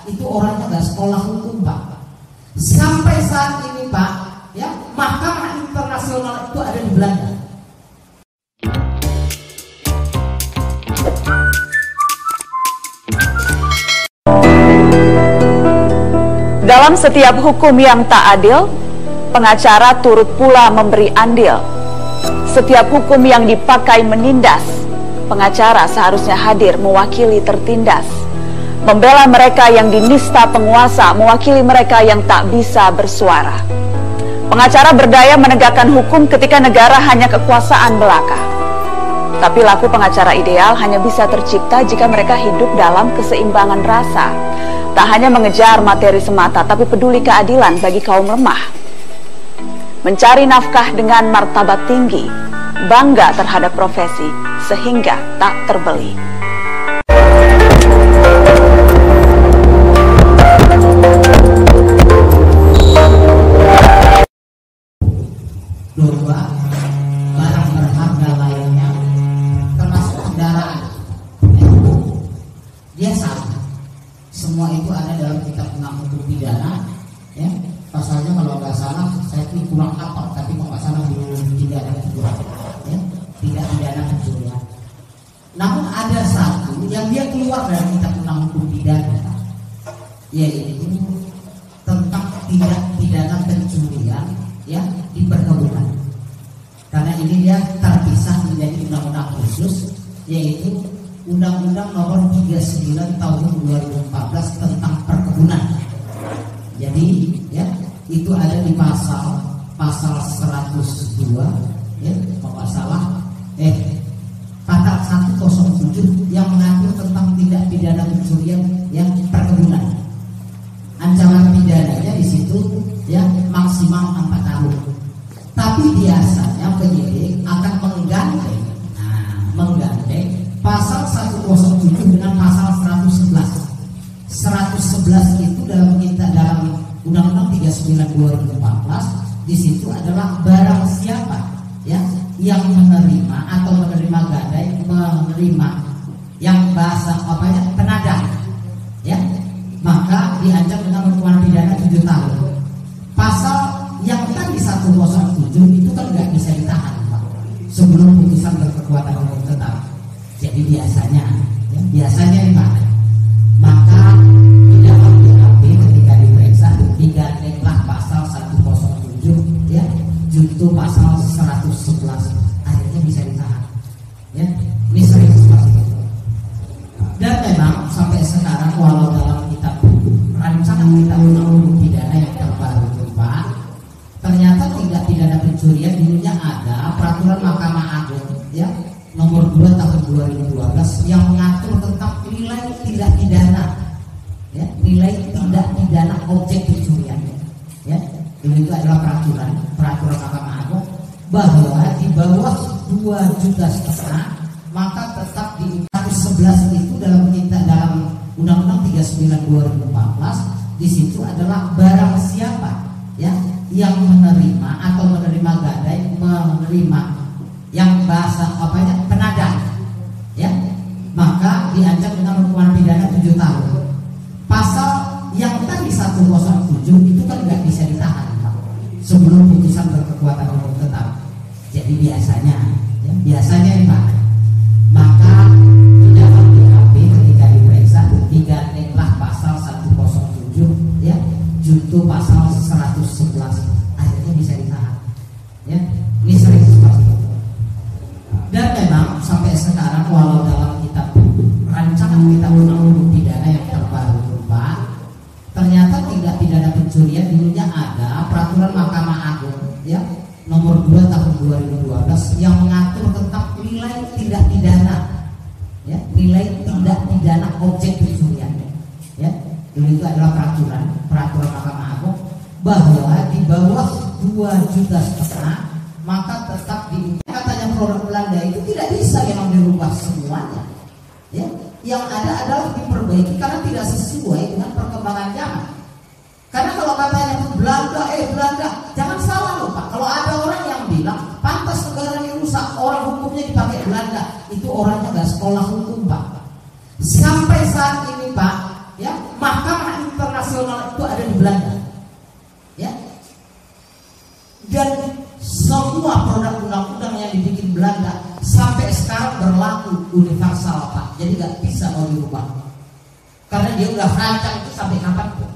itu orangnya nggak sekolah hukum, Pak. Sampai saat ini, Pak, ya, mahkamah internasional itu ada di Belanda. Dalam setiap hukum yang tak adil, pengacara turut pula memberi andil. Setiap hukum yang dipakai menindas, pengacara seharusnya hadir mewakili tertindas. Membela mereka yang dinista penguasa, mewakili mereka yang tak bisa bersuara. Pengacara berdaya menegakkan hukum ketika negara hanya kekuasaan belaka. Tapi laku pengacara ideal hanya bisa tercipta jika mereka hidup dalam keseimbangan rasa. Tak hanya mengejar materi semata, tapi peduli keadilan bagi kaum lemah. Mencari nafkah dengan martabat tinggi, bangga terhadap profesi, sehingga tak terbeli. Domba, barang berharga lainnya, termasuk kendaraan, dia sama. Semua itu ada dalam kitab undang hukum pidana, ya. Pasalnya kalau nggak salah, saya itu kurang hafal, tapi kalau nggak salah di pidana itu, ya, tidak pidana pencurian. Namun ada satu yang dia keluar dari kitab undang hukum pidana, yaitu tentang tidak pidana pencurian, ya, di perkebunan. Karena ini dia terpisah menjadi undang-undang khusus, yaitu Undang-Undang Nomor 39 Tahun 2014 tentang perkebunan. Jadi, ya, itu ada di pasal 102, ya, kalau nggak salah, pasal 107 yang mengatur tentang tidak pidana pencurian yang perkebunan. Ancaman pidananya di situ, ya, maksimal 4 tahun. Tapi biasanya penyidik akan menggandeng pasal 107 dengan pasal 111. 111 itu dalam Undang-Undang 39 2014, di situ adalah barang siapa, ya, yang menerima atau menerima gadai, menerima yang bahasa penadaan, ya, maka diancam dengan hukuman pidana 7 tahun. Pasal yang tadi 107 itu kan nggak bisa ditahan, Pak, sebelum putusan berkekuatan hukum tetap. Jadi biasanya gimana? Maka di dalam BAP ketika diperiksa digandenglah pasal 107, ya, junto pasal 111, akhirnya bisa ditahan. Ya, ini sering seperti itu. Dan memang sampai sekarang walau dalam rancangan kitab undang-undang pidana yang terbaru, Pak, ternyata tidak pidana pencurian dulunya ada peraturan Mahkamah Agung, ya, Nomor 2 Tahun 2012 yang mengatur tentang nilai tidak pidana, ya, nilai tidak pidana objek pencurian, ya. Itu adalah peraturan Mahkamah Agung bahwa di bawah 2,5 juta maka tetap di 111 itu dalam Undang-Undang 39 2014, di situ adalah barang siapa, ya, yang menerima atau menerima gadai, menerima yang bahasa penadaan, ya, maka diancam dengan hukuman pidana 7 tahun. Pasal yang tadi 107 itu kan nggak bisa ditahan, Pak, sebelum putusan berkekuatan hukum tetap. Jadi biasanya Pak, maka di dalam BAP ketika diperiksa digandenglah pasal 107, ya, junto pasal 111, akhirnya bisa ditahan. Ya, ini sering seperti itu. Dan memang sampai sekarang walau dalam rancangan kitab undang-undang pidana yang terbaru, Pak, ternyata tidak pidana pencurian dulunya ada peraturan Mahkamah Agung, ya, Nomor 2 Tahun 2012 yang mengatur tentang nilai tidak pidana, ya, nilai tidak pidana objek pencurian, ya. Itu adalah peraturan Mahkamah Agung bahwa di bawah 2,5 juta maka tetap katanya produk Belanda itu tidak bisa memang dirubah semuanya, ya. Yang ada adalah diperbaiki karena tidak sesuai dengan perkembangan zaman. Karena kalau katanya Belanda, jangan salah loh, Pak. Kalau ada orang yang bilang pantas negara ini rusak, orang hukumnya dipakai Belanda, itu orangnya nggak sekolah hukum, Pak. Sampai saat ini, Pak, ya mahkamah internasional itu ada di Belanda, ya. Dan semua produk undang-undang yang dibikin Belanda sampai sekarang berlaku universal, Pak. Jadi nggak bisa mau dirubah karena dia udah rancang itu sampai kapanpun.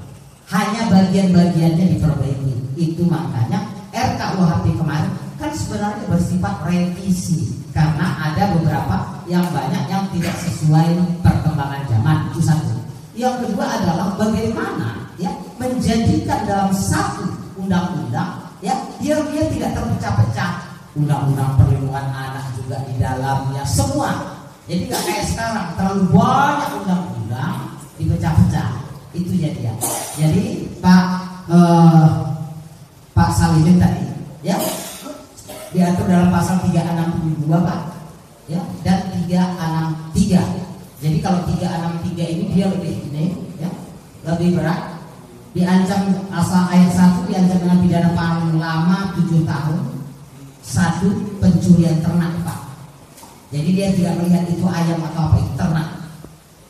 Hanya bagian-bagiannya diperbaiki. Itu makanya RKUHP kemarin kan sebenarnya bersifat revisi karena ada beberapa yang banyak yang tidak sesuai perkembangan zaman. Itu satu. Yang kedua adalah bagaimana ya menjadikan dalam satu undang-undang ya dia tidak terpecah-pecah. Undang-undang perlindungan anak juga di dalamnya semua. Jadi nggak kayak sekarang terlalu banyak undang-undang dipecah-pecah. Itu dia. Jadi Pak Salimin tadi ya diatur dalam pasal 362 Pak ya dan 363. Jadi kalau 363 ini dia lebih ya lebih berat, diancam asal ayat 1 diancam dengan pidana paling lama 7 tahun. 1 pencurian ternak Pak. Jadi dia tidak melihat itu ayam atau apa, itu ternak.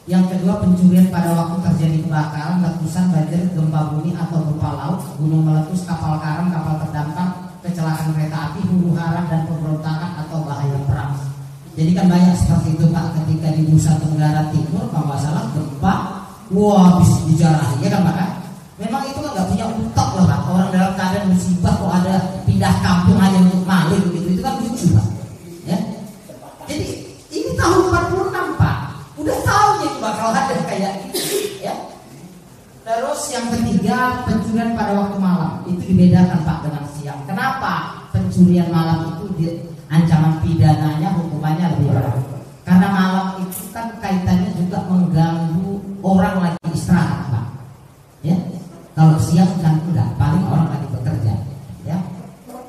Yang kedua pencurian pada waktu terjadi kebakaran, letusan, banjir, gempa bumi atau gempa laut, gunung meletus, kapal karam, kapal terdampar, kecelakaan kereta api, huru hara dan pemberontakan atau bahaya perang. Jadi kan banyak seperti itu Pak ketika di Nusa Tenggara Timur kalau nggak salah gempa, wah bisa dijarahi ya kan Pak kan? Memang itu kan nggak punya utak loh Pak. Orang dalam keadaan musibah kok ada pindah kampung hanya untuk maling gitu, itu kan lucu Pak. Ya. Jadi ini tahun 46 Pak. Udah tahu ya bakal ada kayak gitu ya. Terus yang ketiga pencurian pada waktu malam itu dibedakan Pak dengan siang. Kenapa pencurian malam itu ancaman pidananya hukumannya lebih berat? Karena malam itu kan kaitannya juga mengganggu orang lagi istirahat Pak. Ya. Kalau siang kan enggak, paling orang lagi bekerja. Ya.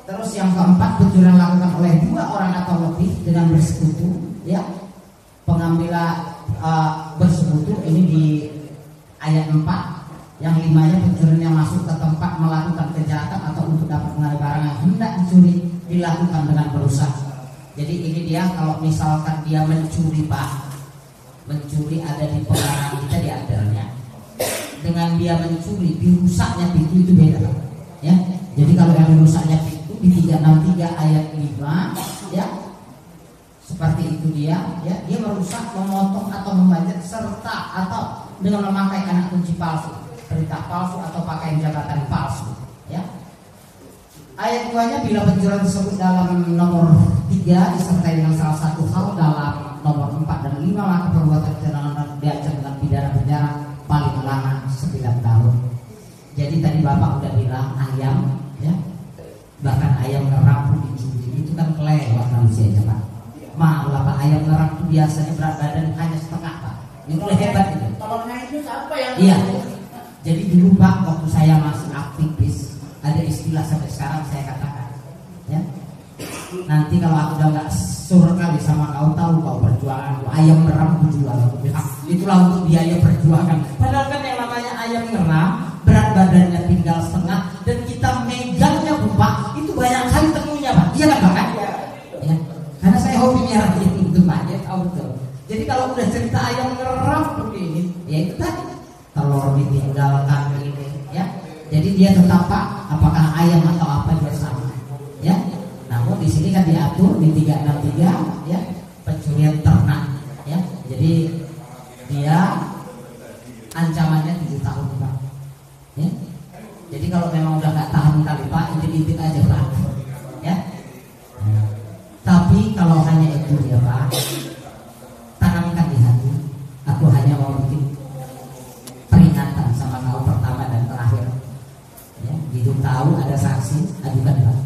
Terus yang keempat pencurian dilakukan oleh 2 orang atau lebih dengan bersekutu. Ya. Pengambilan bersekutu ini di ayat 4. Yang 5-nya pencurian yang masuk ke tempat melakukan kejahatan atau untuk dapat mengambil barang yang hendak dicuri dilakukan dengan berusaha. Jadi ini dia kalau misalkan dia mencuri Pak, mencuri ada di pengarang kita di adernya. Dengan dia mencuri dirusaknya pintu itu beda ya. Jadi kalau yang dirusaknya pintu di 363 ayat 5 ya seperti itu dia ya, dia merusak, memotong atau membajak serta atau dengan memakai anak kunci palsu, perintah palsu atau pakaian jabatan palsu ya. Ayat 2-nya bila pencurian tersebut dalam nomor 3 disertai dengan salah satu hal dalam nomor 4 dan 5 maka perbuatan itu diancam dengan pidana penjara paling lama 9 tahun. Jadi tadi Bapak udah bilang ayam ya, bahkan ayam ngerampung dicuri itu kan kelewat manusia Pak. Malah Pak ayam ngerang itu biasanya berat badan hanya setengah Pak. Itu hebat itu. Tolongnya itu siapa yang? Iya. Jadi dulu Pak waktu saya masih aktivis ada istilah sampai sekarang saya katakan ya. Nanti kalau aku udah nggak sur kali sama kau tahu kau perjuangan ayam ngeram jual itulah untuk biaya perjuangan. Padahal kan yang namanya ayam ngeram berat badannya tinggal setengah dan kita megangnya Pak itu banyak kali temunya Pak. Iya kan Pak? Ya. Karena saya hobinya itu Pak ya tahu tuh. Jadi kalau udah cerita ayam ngeram begini ya itu tadi telur ditinggalkan ini ya. Jadi dia tetap Pak apakah ayam atau apa dia sama ya. Namun di sini kan diatur di 363 ya pencurian ternak ya. Jadi dia ancamannya 7 tahun Pak ya. Jadi kalau memang udah nggak tahan kali Pak intip-intip aja Pak ya. Tapi kalau hanya itu dia Pak tanamkan di hati. Aku hanya mau bikin peringatan sama kau pertama dan terakhir ya. Hidup tahu ada saksi ajukan Pak.